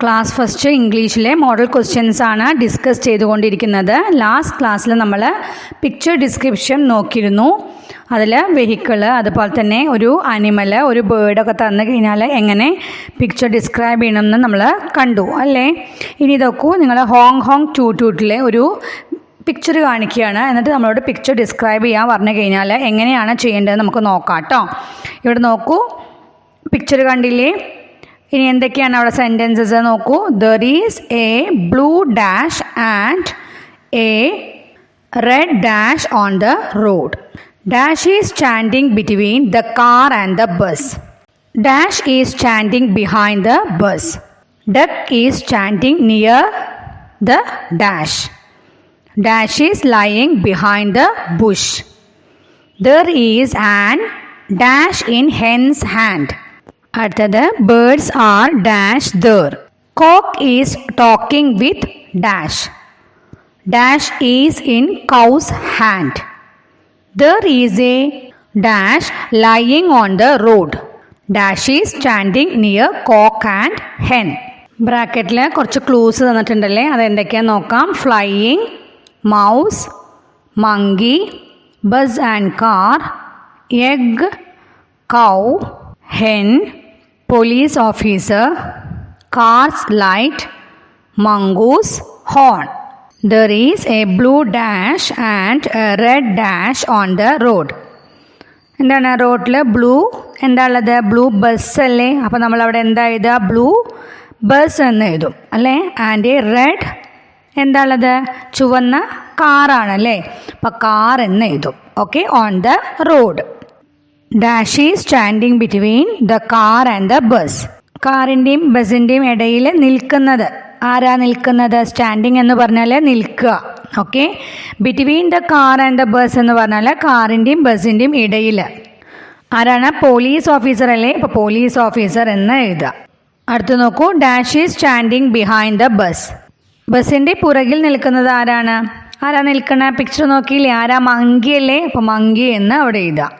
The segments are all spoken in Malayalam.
ക്ലാസ് ഫസ്റ്റ് ഇംഗ്ലീഷിലെ മോഡൽ ക്വസ്റ്റ്യൻസ് ആണ് ഡിസ്കസ് ചെയ്തുകൊണ്ടിരിക്കുന്നത്. ലാസ്റ്റ് ക്ലാസ്സിൽ നമ്മൾ പിക്ചർ ഡിസ്ക്രിപ്ഷൻ നോക്കിയിരുന്നു. അതിൽ വെഹിക്കിള്, അതുപോലെ തന്നെ ഒരു അനിമൽ, ഒരു ബേർഡൊക്കെ തന്നു കഴിഞ്ഞാൽ എങ്ങനെ പിക്ചർ ഡിസ്ക്രൈബ് ചെയ്യണമെന്ന് നമ്മൾ കണ്ടു അല്ലേ. ഇനി ഇതൊക്കെ നിങ്ങൾ ഹോങ് ഹോങ് ടൂട്ടിലെ ഒരു പിക്ചർ കാണിക്കുകയാണ്. എന്നിട്ട് നമ്മളോട് പിക്ചർ ഡിസ്ക്രൈബ് ചെയ്യാൻ പറഞ്ഞു കഴിഞ്ഞാൽ എങ്ങനെയാണ് ചെയ്യേണ്ടത് നമുക്ക് നോക്കാം കേട്ടോ. ഇവിടെ നോക്കൂ, പിക്ചർ കണ്ടില്ലേ. ഇനി എന്തൊക്കെയാണ് അവിടെ സെൻറ്റൻസസ് നോക്കൂ. There is A blue dash and A red dash on the road. Dash is standing between the car and the bus. Dash is standing behind the bus. Duck is standing near the dash. Dash is lying behind the bush. There is an dash in hen's hand. അടുത്തത് birds are dash there. Cock is talking with dash. Dash is in cow's hand. There is a dash lying on the road. Dash is standing near cock and hen. ബ്രാക്കറ്റിൽ കുറച്ച് ക്ലൂസ് തന്നിട്ടുണ്ടല്ലേ, അതെന്തൊക്കെയാണെന്ന് നോക്കാം. Flying, mouse, monkey, bus and car, egg, cow, hen, police officer, car's light, mongoose, horn. There is a blue dash and a red dash on the road. എന്താണ് റോഡിൽ ബ്ലൂ എന്താണുള്ളത്? ബ്ലൂ ബസ് അല്ലേ. അപ്പോൾ നമ്മളവിടെ എന്താ എഴുതുക? ബ്ലൂ ബസ് എന്ന് എഴുതും അല്ലേ. ആൻഡ് റെഡ് എന്താണുള്ളത്? ചുവന്ന കാറാണല്ലേ. അപ്പോൾ കാർ എന്ന് എഴുതും. Okay. On the road. Dash is standing between the car and the bus. കാറിൻ്റെയും ബസ്സിൻ്റെയും ഇടയിൽ നിൽക്കുന്നത് ആരാ? നിൽക്കുന്നത് സ്റ്റാൻഡിങ് എന്ന് പറഞ്ഞാൽ നിൽക്കുക. Okay. Between the car and the bus എന്ന് പറഞ്ഞാൽ കാറിൻ്റെയും ബസ്സിൻ്റെയും ഇടയിൽ ആരാണ്? പോലീസ് ഓഫീസർ അല്ലേ. ഇപ്പോൾ പോലീസ് ഓഫീസർ എന്ന് എഴുതുക. അടുത്ത് നോക്കൂ. Dash is standing behind the bus. ബസ്സിൻ്റെ പുറകിൽ നിൽക്കുന്നത് ആരാണ്? ആരാ നിൽക്കണ? പിക്ചർ നോക്കിയില്ലേ, ആരാ? മങ്കി അല്ലേ. അപ്പോൾ മങ്കി എന്ന് അവിടെ എഴുതാം.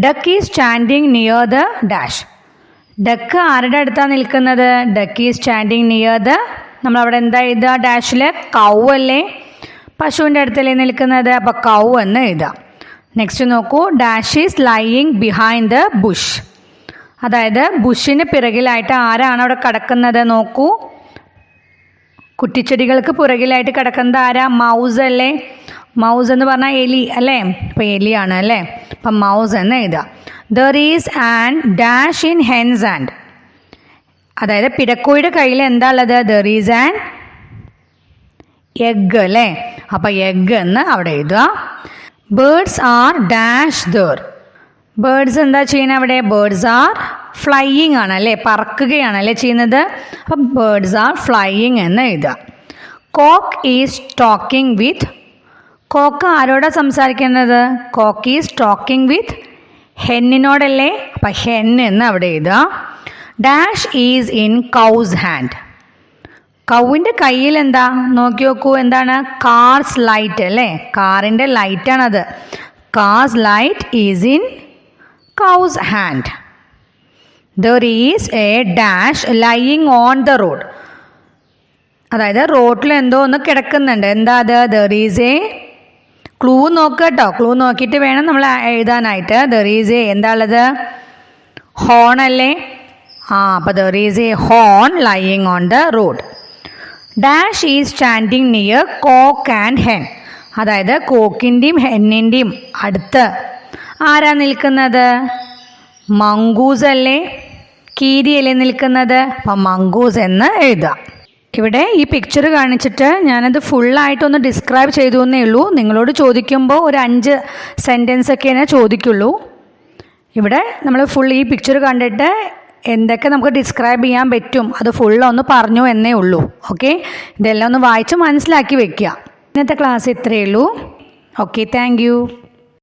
Duck is standing near the dash. Duck ആരുടെ അടുത്താണ് നിൽക്കുന്നത്? Duck is standing near the, നമ്മളവിടെ എന്താ എഴുതുക? ഡാഷിൽ കൗ അല്ലേ. പശുവിൻ്റെ അടുത്തല്ലേ നിൽക്കുന്നത്. അപ്പോൾ കൗ എന്ന് എഴുതാം. നെക്സ്റ്റ് നോക്കൂ. Dash is lying behind the Bush. അതായത് ബുഷിന് പിറകിലായിട്ട് ആരാണ് അവിടെ കിടക്കുന്നത്? നോക്കൂ. കുറ്റിച്ചെടികൾക്ക് പുറകിലായിട്ട് കിടക്കുന്നത് ആരാ? മൗസ് അല്ലേ. മൗസ് എന്ന് പറഞ്ഞാൽ എലി അല്ലേ. അപ്പോൾ എലിയാണ് അല്ലേ. അപ്പം മൗസ് എന്ന് എഴുതുക. There is an dash in hence hand. അതായത് പിടക്കോയുടെ കയ്യിൽ എന്താ ഉള്ളത്? ദർ ഈസ് ആൻ എഗ് അല്ലേ. അപ്പോൾ എഗ് എന്ന് അവിടെ എഴുതുക. Birds are dash there. Birds എന്താ ചെയ്യുന്നത് അവിടെ? ബേർഡ്സ് ആർ ഫ്ലൈയിങ് ആണ് അല്ലേ. പറക്കുകയാണല്ലേ ചെയ്യുന്നത്. അപ്പം ബേർഡ്സ് ആർ ഫ്ലൈയിങ് എന്ന് എഴുതുക. Cock is talking with. കോക്ക് ആരോടാ സംസാരിക്കുന്നത്? കോക്ക് ഈസ് ടോക്കിംഗ് വിത്ത് ഹെന്നിനോടല്ലേ. അപ്പം ഹെൻ എന്ന് അവിടെ എഴുതുക. Dash is in cow's hand. കൗവിൻ്റെ കയ്യിൽ എന്താ? നോക്കി നോക്കൂ. എന്താണ്? കാർസ് ലൈറ്റ് അല്ലേ. കാറിൻ്റെ ലൈറ്റാണത്. Car's light is in cow's hand. There is a dash lying on the road. അതായത് റോഡിൽ എന്തോ ഒന്ന് കിടക്കുന്നുണ്ട്. എന്താ അത്? There is a ക്ലൂ നോക്കുക കേട്ടോ. ക്ലൂ നോക്കിയിട്ട് വേണം നമ്മൾ എഴുതാനായിട്ട്. There is a എന്താ ഉള്ളത്? ഹോൺ അല്ലേ. അപ്പോൾ there is a horn lying on the road. Dash is standing near cock and hen. അതായത് കോക്കിൻ്റെയും ഹെന്നിൻ്റെയും അടുത്ത് ആരാ നിൽക്കുന്നത്? മങ്കൂസ് അല്ലേ. കീരിയല്ലേ നിൽക്കുന്നത്. അപ്പം മങ്കൂസ് എന്ന് എഴുതാം. ഇവിടെ ഈ പിക്ചർ കാണിച്ചിട്ട് ഞാനത് ഫുള്ളായിട്ടൊന്ന് ഡിസ്ക്രൈബ് ചെയ്തു എന്നേ ഉള്ളൂ. നിങ്ങളോട് ചോദിക്കുമ്പോൾ ഒരു 5 സെൻറ്റൻസ് ഒക്കെയാണ് ചോദിക്കുള്ളൂ. ഇവിടെ നമ്മൾ ഫുൾ ഈ പിക്ചർ കണ്ടിട്ട് എന്തൊക്കെ നമുക്ക് ഡിസ്ക്രൈബ് ചെയ്യാൻ പറ്റും അത് ഫുള്ളൊന്ന് പറഞ്ഞു എന്നേ ഉള്ളൂ. ഓക്കെ. ഇതെല്ലാം ഒന്ന് വായിച്ച് മനസ്സിലാക്കി വെക്കുക. ഇന്നത്തെ ക്ലാസ് ഇത്രയേ ഉള്ളൂ. Okay, thank you.